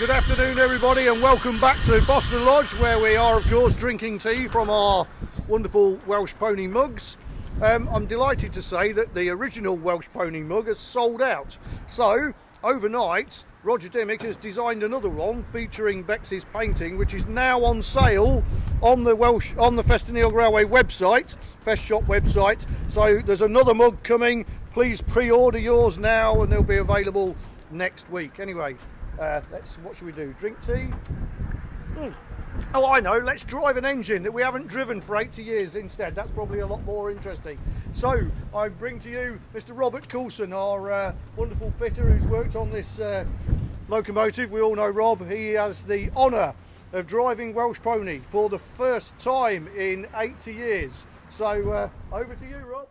Good afternoon everybody and welcome back to Boston Lodge, where we are of course drinking tea from our wonderful Welsh Pony mugs. I'm delighted to say that the original Welsh Pony mug has sold out. So overnight Roger Dimmick has designed another one featuring Bex's painting, which is now on sale on the Ffestiniog Railway website, Fest Shop website. So there's another mug coming. Please pre-order yours now and they'll be available next week. Anyway, what should we do? Drink tea? Oh, I know, let's drive an engine that we haven't driven for 80 years instead. That's probably a lot more interesting. So I bring to you Mr. Robert Coulson, our wonderful fitter who's worked on this locomotive. We all know Rob. He has the honour of driving Welsh Pony for the first time in 80 years. So over to you, Rob.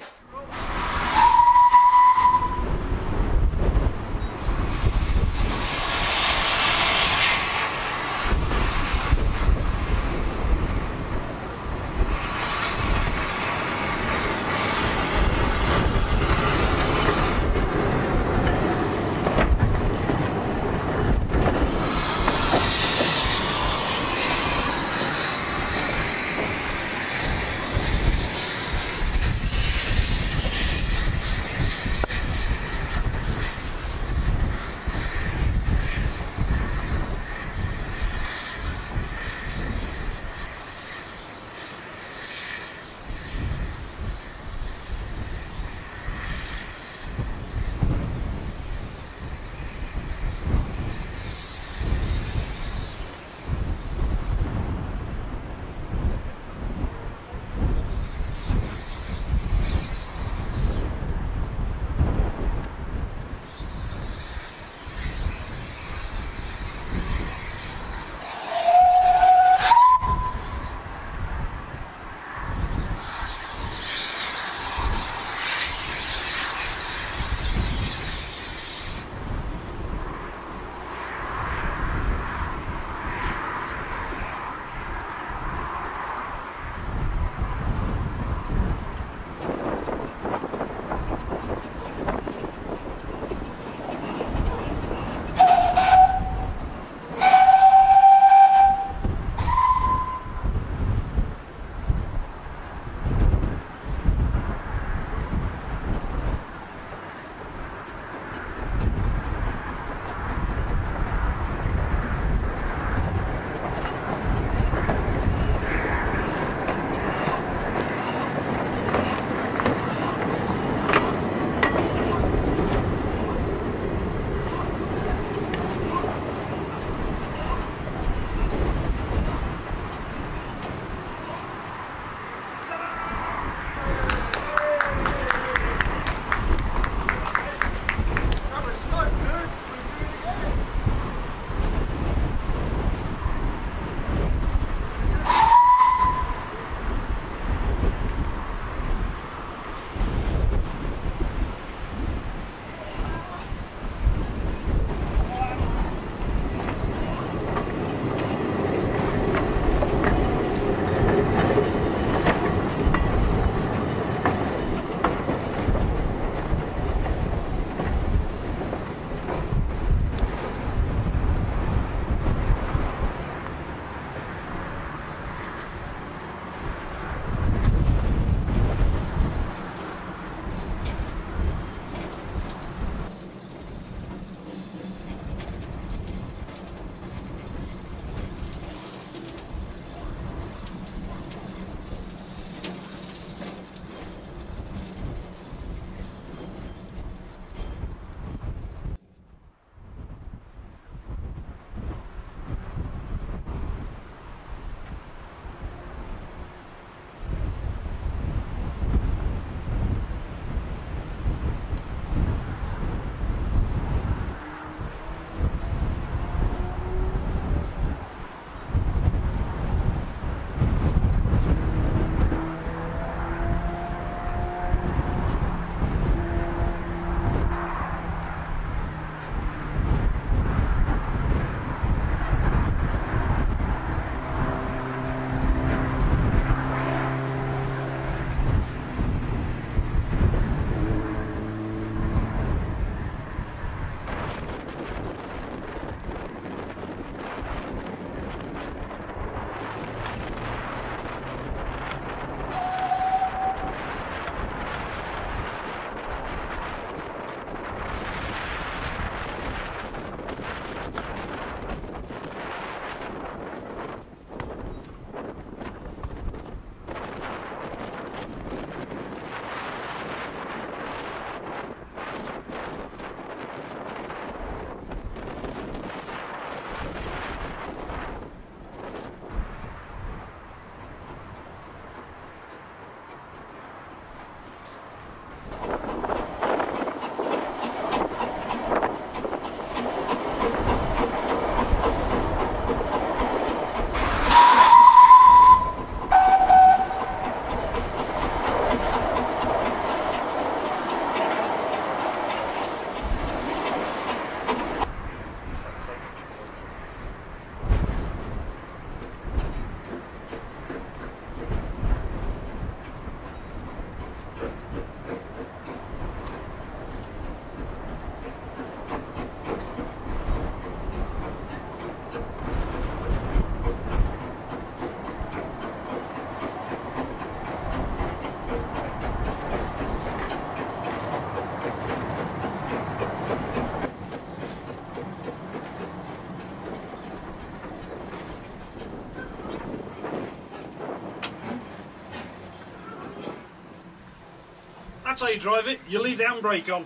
that's how you drive it. You leave the handbrake on.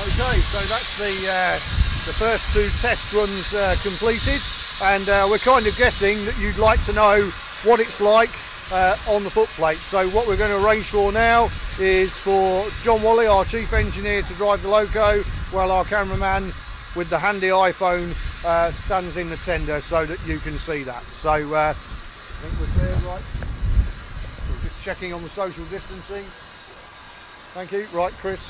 Okay, so that's the first 2 test runs completed, and we're kind of guessing that you'd like to know what it's like on the footplate. So what we're going to arrange for now is for John Wally, our chief engineer, to drive the loco, while our cameraman with the handy iPhone stands in the tender so that you can see that. So I think we're clear, right? We're just checking on the social distancing. Thank you. Right, Chris.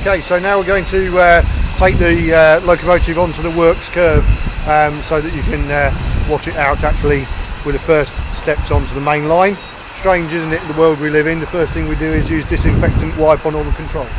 Okay, so now we're going to take the locomotive onto the works curve so that you can watch it out actually with the first steps onto the main line. Strange, isn't it, the world we live in? The first thing we do is use disinfectant wipe on all the controls.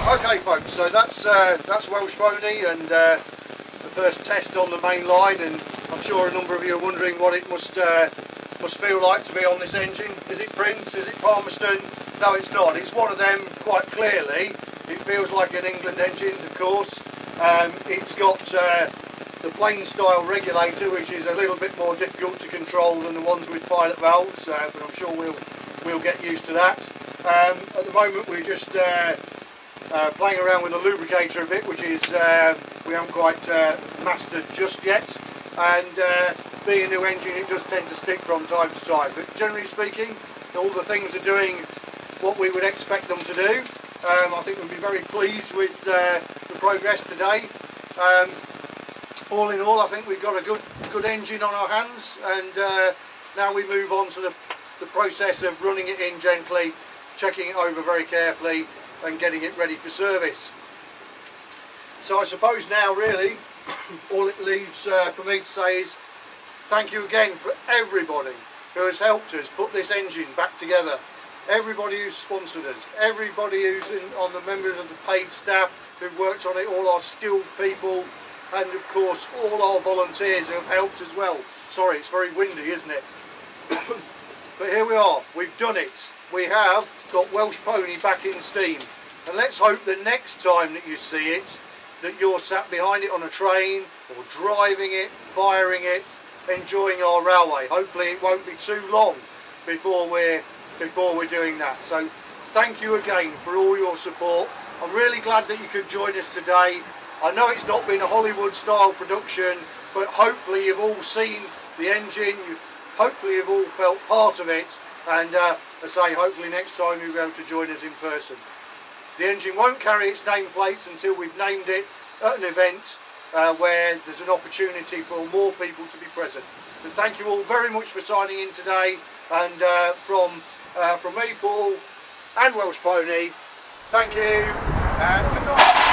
Okay folks, so that's Welsh Pony and the first test on the main line, and I'm sure a number of you are wondering what it must feel like to be on this engine. Is it Prince? Is it Palmerston? No, it's not. It's one of them, quite clearly. It feels like an England engine, of course. It's got the plain style regulator, which is a little bit more difficult to control than the ones with pilot valves, but I'm sure we'll get used to that. At the moment we're just playing around with the lubricator a bit, which is we haven't quite mastered just yet, and being a new engine it does tend to stick from time to time, but generally speaking all the things are doing what we would expect them to do. I think we'll be very pleased with the progress today. All in all, I think we've got a good engine on our hands, and now we move on to the process of running it in gently checking it over very carefully and getting it ready for service. So I suppose now really all it leaves for me to say is thank you again for everybody who has helped us put this engine back together. Everybody who's sponsored us, everybody who's on the members of the paid staff who've worked on it, all our skilled people, and of course all our volunteers who have helped as well. Sorry, it's very windy, isn't it? But here we are, we've done it. We have got Welsh Pony back in steam. And let's hope the next time that you see it, that you're sat behind it on a train, or driving it, firing it, enjoying our railway. Hopefully it won't be too long before we're doing that. So thank you again for all your support. I'm really glad that you could join us today. I know it's not been a Hollywood style production, but hopefully you've all seen the engine, hopefully you've all felt part of it, and as I say, hopefully next time you'll be able to join us in person. The engine won't carry its nameplates until we've named it at an event where there's an opportunity for more people to be present. So thank you all very much for signing in today, and from me, Paul, and Welsh Pony, thank you, and good night.